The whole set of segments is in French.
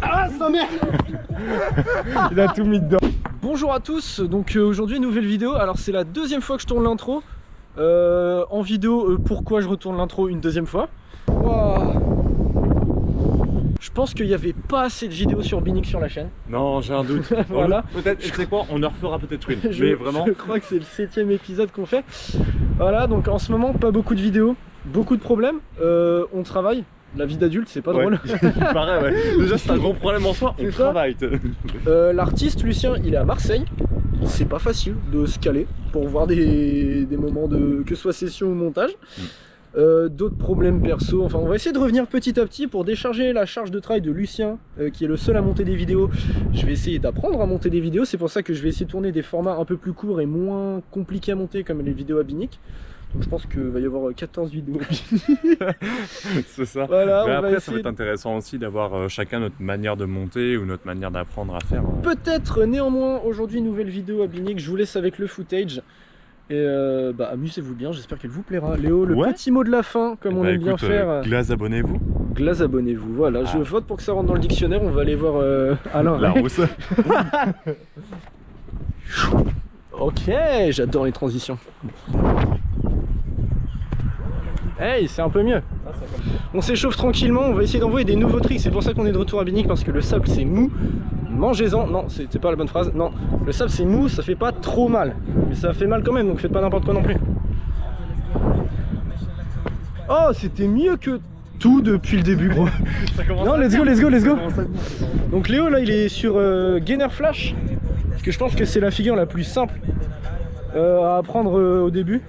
Ah, sa mère. Il a tout mis dedans. Bonjour à tous, donc aujourd'hui nouvelle vidéo. Alors c'est la deuxième fois que je tourne l'intro en vidéo. Pourquoi je retourne l'intro une deuxième fois? Wow. Je pense qu'il n'y avait pas assez de vidéos sur Binic sur la chaîne. Non, j'ai un doute. Voilà. Peut-être, tu sais quoi, on en refera peut-être une. Mais vraiment. Je crois que c'est le 7e épisode qu'on fait. Voilà, donc en ce moment pas beaucoup de vidéos, beaucoup de problèmes. On travaille. La vie d'adulte, c'est pas drôle. Il paraît, ouais. Déjà, c'est un gros problème en soi. On travaille. L'artiste Lucien, il est à Marseille. C'est pas facile de se caler pour voir des moments de que ce soit session ou montage. D'autres problèmes perso. Enfin, on va essayer de revenir petit à petit pour décharger la charge de travail de Lucien, qui est le seul à monter des vidéos. Je vais essayer d'apprendre à monter des vidéos. C'est pour ça que je vais essayer de tourner des formats un peu plus courts et moins compliqués à monter, comme les vidéos à Binic. Donc je pense qu'il va y avoir 14 vidéos. C'est ça. Voilà, mais on après, va ça va être intéressant aussi d'avoir chacun notre manière de monter ou notre manière d'apprendre à faire. Peut-être néanmoins aujourd'hui nouvelle vidéo à Binic. Je vous laisse avec le footage. Et amusez-vous bien, j'espère qu'elle vous plaira. Léo, le petit mot de la fin, comme on aime bien faire. Glace, abonnez-vous. Glace, abonnez-vous. Voilà, je vote pour que ça rentre dans le dictionnaire. On va aller voir Alain. La rousse. Ok, j'adore les transitions. Hey, c'est un peu mieux. On s'échauffe tranquillement, on va essayer d'envoyer des nouveaux tricks. C'est pour ça qu'on est de retour à Binic, parce que le sable c'est mou. Mangez-en. Non, c'était pas la bonne phrase. Non, le sable c'est mou, ça fait pas trop mal. Mais ça fait mal quand même, donc faites pas n'importe quoi non plus. Oh, c'était mieux que tout depuis le début, gros. Non, let's go, let's go, let's go. Donc Léo, là, il est sur Gainer Flash. Parce que je pense que c'est la figure la plus simple à apprendre au début.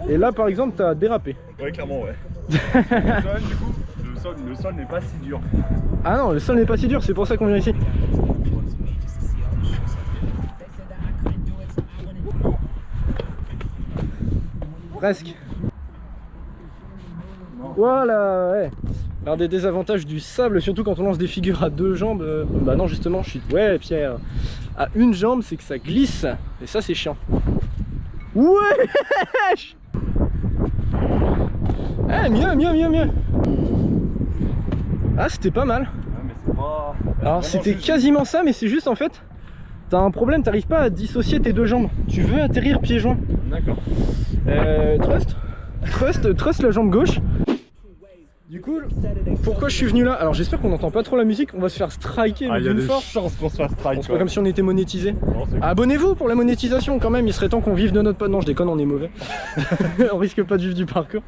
Et là par exemple t'as dérapé. Ouais, clairement, ouais. Le sol, du coup, le sol n'est pas si dur. Ah non, le sol n'est pas si dur, c'est pour ça qu'on vient ici. Presque. Voilà, ouais. L'un des désavantages du sable, surtout quand on lance des figures à deux jambes, bah non justement je suis... Ouais Pierre, à une jambe c'est que ça glisse, et ça c'est chiant. Ouais. Eh, mieux. Ah, c'était pas mal. Ouais, mais c'est pas... Alors, c'était quasiment ça, mais c'est juste en fait, t'as un problème, t'arrives pas à dissocier tes deux jambes. Tu veux atterrir pieds joints. D'accord. Trust la jambe gauche. Du coup, pourquoi je suis venu là? Alors j'espère qu'on n'entend pas trop la musique, on va se faire striker Ah, il y a d'une des force. chances qu'on se fasse strike. C'est pas comme si on était monétisé. Non, Abonnez-vous pour la monétisation quand même, il serait temps qu'on vive de notre pote. Non, je déconne, on est mauvais. On risque pas de vivre du parcours.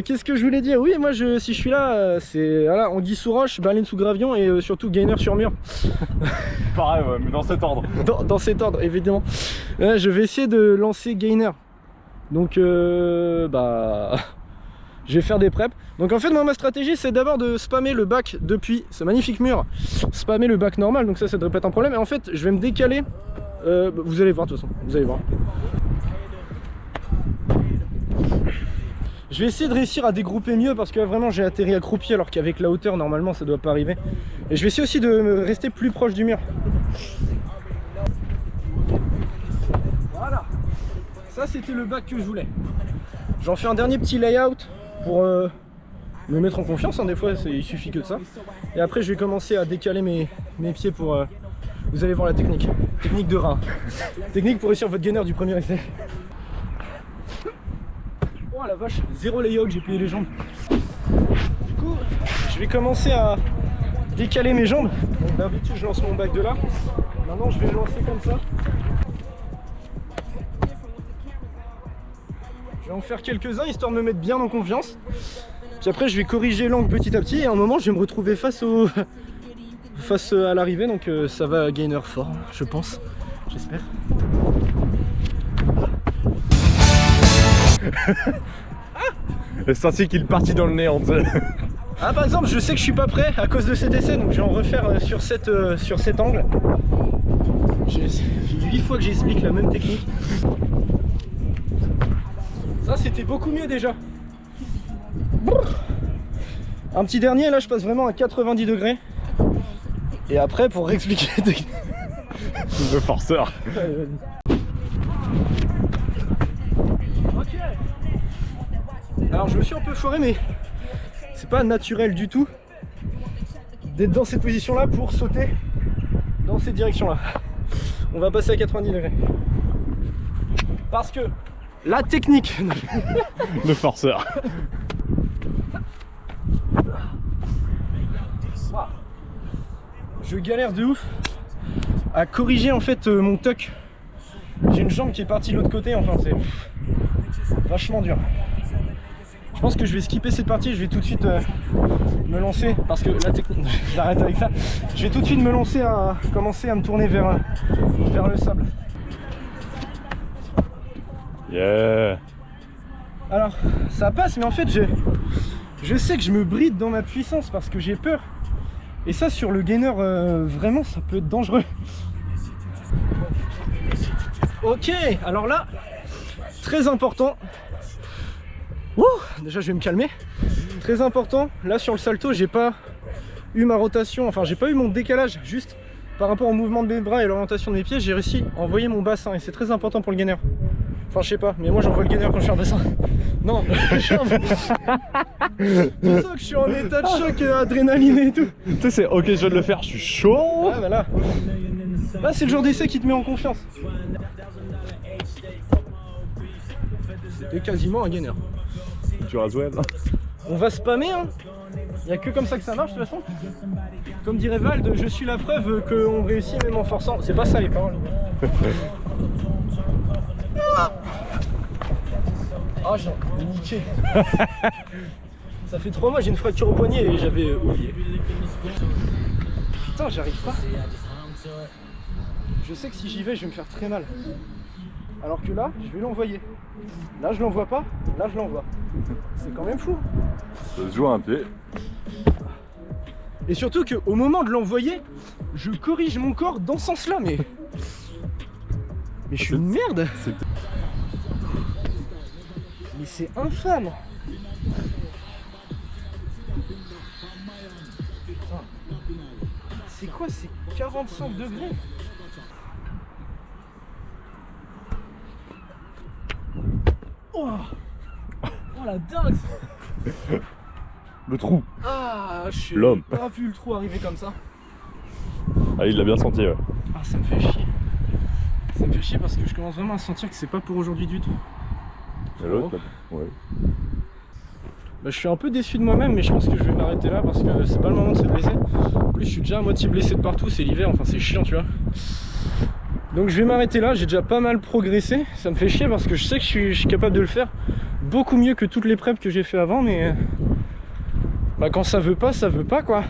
Qu'est-ce que je voulais dire? Oui, moi si je suis là, c'est voilà, anguille sous roche, baleine sous gravion et surtout gainer sur mur. Pareil, ouais, mais dans cet ordre. Dans cet ordre, évidemment. Je vais essayer de lancer gainer. Donc je vais faire des preps. Donc en fait moi ma stratégie c'est d'abord de spammer le bac depuis ce magnifique mur. Spammer le bac normal, donc ça devrait pas être un problème. Et en fait je vais me décaler. Vous allez voir de toute façon, vous allez voir. Je vais essayer de réussir à dégrouper mieux parce que vraiment j'ai atterri accroupi alors qu'avec la hauteur normalement ça doit pas arriver. Et je vais essayer aussi de rester plus proche du mur. Voilà. Ça c'était le bac que je voulais. J'en fais un dernier petit layout pour me mettre en confiance, hein, des fois il suffit que de ça. Et après je vais commencer à décaler mes pieds pour... vous allez voir la technique. Technique de rat. Technique pour réussir votre gainer du premier essai. Oh la vache, zéro layout, j'ai plié les jambes. Du coup, je vais commencer à décaler mes jambes. Donc d'habitude je lance mon bac de là. Maintenant je vais le lancer comme ça. Je vais en faire quelques-uns histoire de me mettre bien en confiance. Puis après je vais corriger l'angle petit à petit et à un moment je vais me retrouver face à l'arrivée, donc ça va gainer fort, je pense, j'espère. C'est ainsi qu'il est parti dans le néant. Ah par exemple je sais que je suis pas prêt à cause de cet essai, donc je vais en refaire sur cet angle. J'ai 8 fois que j'explique la même technique. Ça c'était beaucoup mieux déjà. Un petit dernier, là je passe vraiment à 90 degrés. Et après pour réexpliquer la technique. Le forceur. Alors je me suis un peu foiré, mais c'est pas naturel du tout d'être dans cette position là pour sauter dans cette direction là. On va passer à 90 degrés. Parce que la technique Le forceur. Je galère de ouf à corriger en fait mon tuck. J'ai une jambe qui est partie de l'autre côté, enfin c'est vachement dur. Je pense que je vais skipper cette partie, je vais tout de suite me lancer, parce que la technique, j'arrête avec ça. Je vais tout de suite me lancer à commencer à me tourner vers le sable. Yeah. Alors ça passe, mais en fait je sais que je me bride dans ma puissance parce que j'ai peur. Et ça sur le gainer, vraiment ça peut être dangereux. Ok, alors là, très important. Ouh, déjà je vais me calmer. Très important, là sur le salto, j'ai pas eu ma rotation, enfin j'ai pas eu mon décalage, juste par rapport au mouvement de mes bras et l'orientation de mes pieds, j'ai réussi à envoyer mon bassin et c'est très important pour le gainer. Enfin je sais pas, mais moi j'envoie le gainer quand je suis en bassin. Non, je suis en... C'est ça que je suis en état de choc, adrénaline et tout. Tu sais, c'est ok, je viens de le faire, je suis chaud. Ouais, voilà. Là c'est le genre d'essai qui te met en confiance. C'était quasiment un gainer. Tu rases web. On va spammer, hein. Il n'y a que comme ça que ça marche de toute façon. Comme dirait Vald, je suis la preuve qu'on réussit même en forçant. C'est pas ça les paroles. Ah, j'ai niqué. Ça fait 3 mois, j'ai une fracture au poignet et j'avais oublié. Putain, j'arrive pas. Je sais que si j'y vais, je vais me faire très mal. Alors que là, je vais l'envoyer. Là, je l'envoie pas. Là, je l'envoie. C'est quand même fou. Ça se joue à un pied. Et surtout qu'au moment de l'envoyer, je corrige mon corps dans ce sens-là, mais je suis une merde. Mais c'est infâme. Putain. C'est quoi ces 45 degrés? Oh, oh la dingue. Le trou. Ah, je L'homme. pas vu le trou arriver comme ça. Ah, il l'a bien senti, ouais. Ah, ça me fait chier. Ça me fait chier parce que je commence vraiment à sentir que c'est pas pour aujourd'hui du tout. Et l'autre, ouais. Bah, je suis un peu déçu de moi-même, mais je pense que je vais m'arrêter là parce que c'est pas le moment de se blesser. En plus, je suis déjà à moitié blessé de partout, c'est l'hiver, enfin c'est chiant, tu vois. Donc je vais m'arrêter là, j'ai déjà pas mal progressé. Ça me fait chier parce que je sais que je suis capable de le faire beaucoup mieux que toutes les preps que j'ai fait avant, mais bah, quand ça veut pas quoi.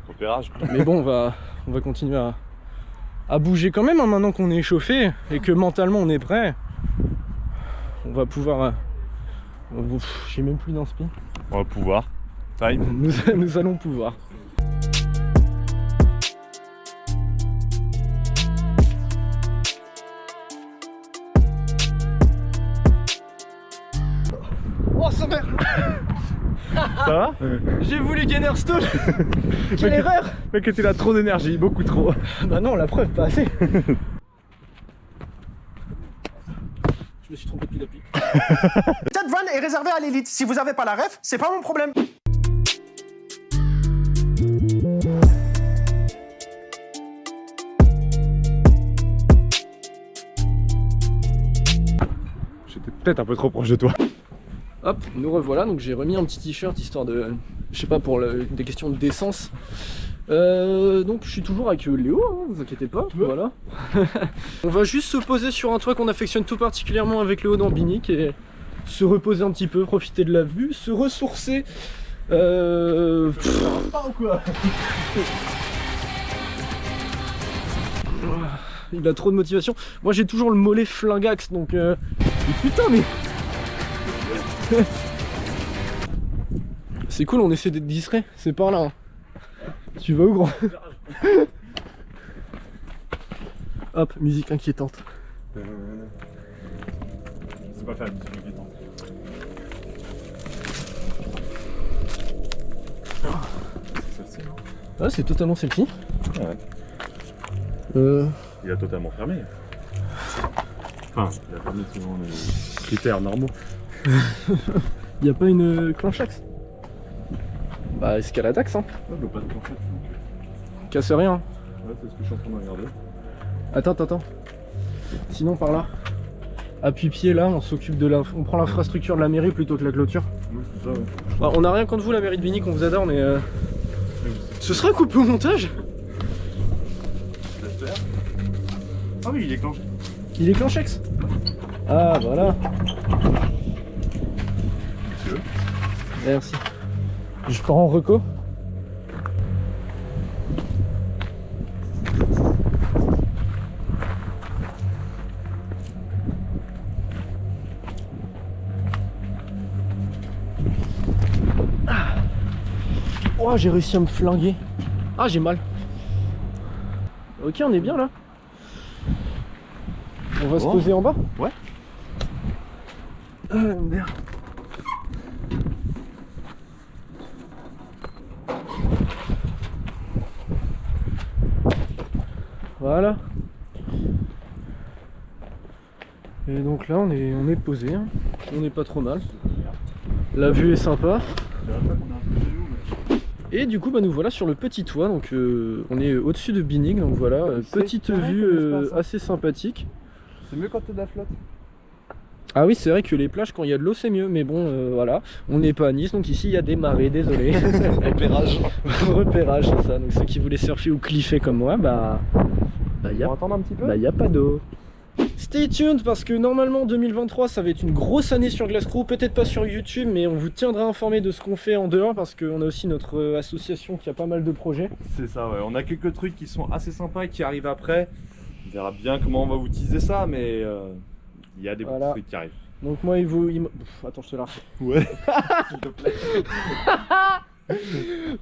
Repérage. Mais bon, on va continuer à bouger quand même, hein, maintenant qu'on est échauffé et que mentalement on est prêt. On va pouvoir... j'ai même plus d'inspi. On va pouvoir. Time. Nous allons pouvoir. Oh sa mère. Ça va? J'ai voulu gainer stall. Quelle erreur. Mec, tu as trop d'énergie, beaucoup trop. Bah non, la preuve, pas assez. Je me suis trompé depuis l'appli. Cette vanne est réservée à l'élite. Si vous avez pas la ref, c'est pas mon problème. J'étais peut-être un peu trop proche de toi. Hop, nous revoilà. Donc j'ai remis un petit t-shirt histoire de, je sais pas, pour des questions d'essence. Donc je suis toujours avec Léo, hein, vous inquiétez pas, voilà. On va juste se poser sur un toit qu'on affectionne tout particulièrement avec Léo dans Binic et se reposer un petit peu, profiter de la vue, se ressourcer. Pas ou quoi? Il a trop de motivation. Moi j'ai toujours le mollet flingax donc mais putain mais... C'est cool, on essaie d'être distrait, c'est par là. Hein. Tu vas où grand? Hop, musique inquiétante. Je sais pas faire la musique inquiétante. C'est celle-ci, non? Ah, c'est totalement celle-ci. Ouais. Il a totalement fermé. Enfin, il a fermé selon les critères normaux. Y a pas une clanchaxe? Bah escaladax hein. Ouais, bah, pas de planchette, donc. Casse rien. Ouais, c'est ce que je suis en train de regarder. Attends. Sinon par là. Appuie-pied là, on s'occupe de on prend l'infrastructure de la mairie plutôt que la clôture. Oui, c'est ça, ouais. Bah, on a rien contre vous la mairie de Binic, on vous adore mais ce sera coupé au montage. J'espère. Ah oui, il est clenché. Il est clanchex. Ah voilà. Monsieur. Merci. Je pars en reco. Oh, j'ai réussi à me flinguer. Ah, j'ai mal. Ok, on est bien là. On va se Bon. poser en bas. Ouais. Ah, merde. Voilà. Et donc là, on est posé. Hein. On n'est pas trop mal. La vue est sympa. Et du coup bah nous voilà sur le petit toit, donc on est au-dessus de Binic, donc voilà, petite vue assez sympathique. C'est mieux quand t'es de la flotte. Ah oui c'est vrai que les plages quand il y a de l'eau c'est mieux, mais bon voilà, on n'est pas à Nice, donc ici il y a des marées, désolé. Repérage. Repérage c'est ça, donc ceux qui voulaient surfer ou cliffer comme moi, bah y a, On va attendre un petit peu. bah y a pas d'eau. Stay tuned parce que normalement 2023 ça va être une grosse année sur Glass Crew, peut-être pas sur YouTube mais on vous tiendra informé de ce qu'on fait en dehors parce qu'on a aussi notre association qui a pas mal de projets. C'est ça, ouais. On a quelques trucs qui sont assez sympas et qui arrivent après. On verra bien comment on va utiliser ça, mais il y a des bons trucs qui arrivent. Donc moi attends je te la refais. Ouais, s'il te plaît.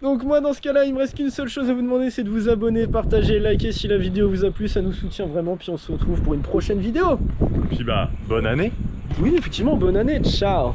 Donc moi dans ce cas là il me reste qu'une seule chose à vous demander, c'est de vous abonner, partager, liker si la vidéo vous a plu, ça nous soutient vraiment, puis on se retrouve pour une prochaine vidéo. Puis bah, bonne année. Oui effectivement bonne année, ciao.